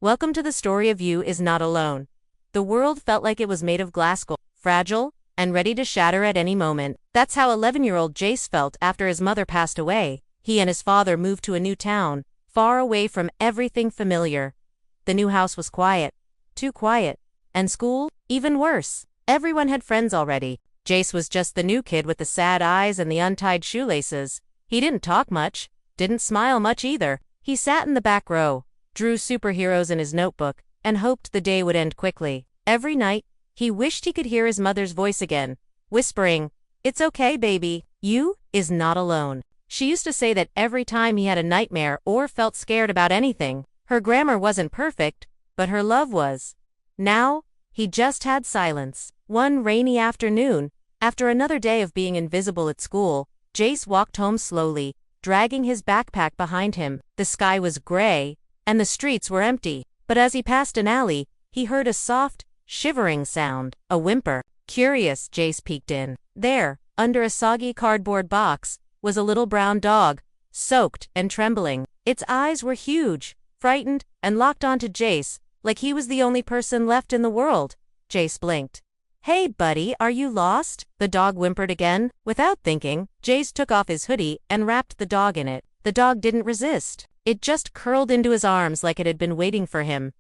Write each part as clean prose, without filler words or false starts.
Welcome to the story of You Is Not Alone. The world felt like it was made of glass, fragile, and ready to shatter at any moment. That's how 11-year-old Jace felt after his mother passed away. He and his father moved to a new town, far away from everything familiar. The new house was quiet. Too quiet. And school? Even worse. Everyone had friends already. Jace was just the new kid with the sad eyes and the untied shoelaces. He didn't talk much. Didn't smile much either. He sat in the back row, drew superheroes in his notebook, and hoped the day would end quickly. Every night, he wished he could hear his mother's voice again, whispering, "It's okay, baby. You is not alone." She used to say that every time he had a nightmare or felt scared about anything. Her grammar wasn't perfect, but her love was. Now, he just had silence. One rainy afternoon, after another day of being invisible at school, Jace walked home slowly, dragging his backpack behind him. The sky was gray, and the streets were empty. But as he passed an alley, he heard a soft, shivering sound, a whimper. Curious, Jace peeked in. There, under a soggy cardboard box, was a little brown dog, soaked and trembling. Its eyes were huge, frightened, and locked onto Jace, like he was the only person left in the world. Jace blinked. "Hey, buddy, are you lost?" The dog whimpered again. Without thinking, Jace took off his hoodie and wrapped the dog in it. The dog didn't resist. It just curled into his arms like it had been waiting for him.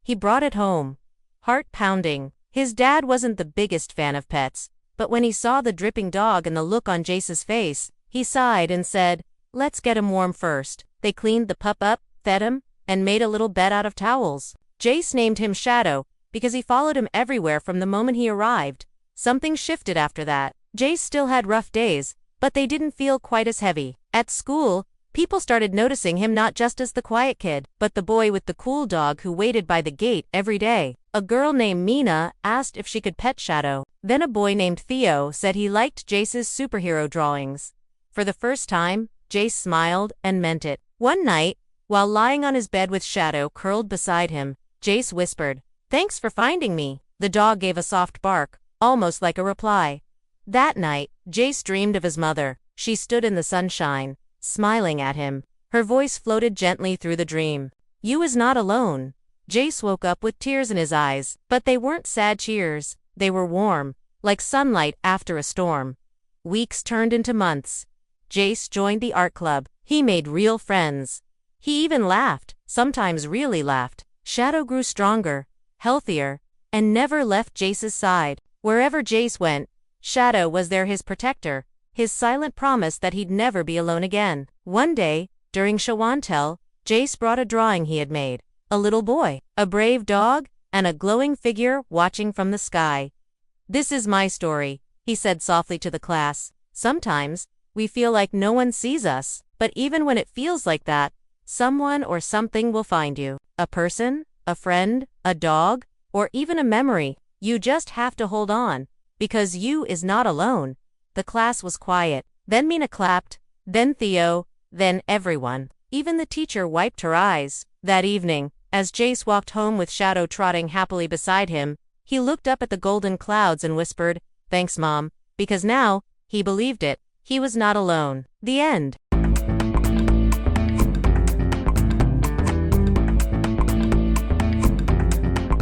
He brought it home, heart pounding. His dad wasn't the biggest fan of pets, but when he saw the dripping dog and the look on Jace's face, he sighed and said, "Let's get him warm first." They cleaned the pup up, fed him, and made a little bed out of towels. Jace named him Shadow, because he followed him everywhere from the moment he arrived. Something shifted after that. Jace still had rough days, but they didn't feel quite as heavy. At school, people started noticing him not just as the quiet kid, but the boy with the cool dog who waited by the gate every day. A girl named Mina asked if she could pet Shadow. Then a boy named Theo said he liked Jace's superhero drawings. For the first time, Jace smiled and meant it. One night, while lying on his bed with Shadow curled beside him, Jace whispered, "Thanks for finding me." The dog gave a soft bark, almost like a reply. That night, Jace dreamed of his mother. She stood in the sunshine, smiling at him. Her voice floated gently through the dream. "You is not alone." Jace woke up with tears in his eyes, but they weren't sad tears. They were warm, like sunlight after a storm. Weeks turned into months. Jace joined the art club. He made real friends. He even laughed, sometimes really laughed. Shadow grew stronger, healthier, and never left Jace's side. Wherever Jace went, Shadow was there, his protector, his silent promise that he'd never be alone again. One day, during show and tell, Jace brought a drawing he had made. A little boy, a brave dog, and a glowing figure watching from the sky. "This is my story," he said softly to the class. "Sometimes, we feel like no one sees us, but even when it feels like that, someone or something will find you. A person, a friend, a dog, or even a memory. You just have to hold on, because you is not alone." The class was quiet. Then Mina clapped, then Theo, then everyone. Even the teacher wiped her eyes. That evening, as Jace walked home with Shadow trotting happily beside him, he looked up at the golden clouds and whispered, "Thanks, Mom," because now, he believed it. He was not alone. The end.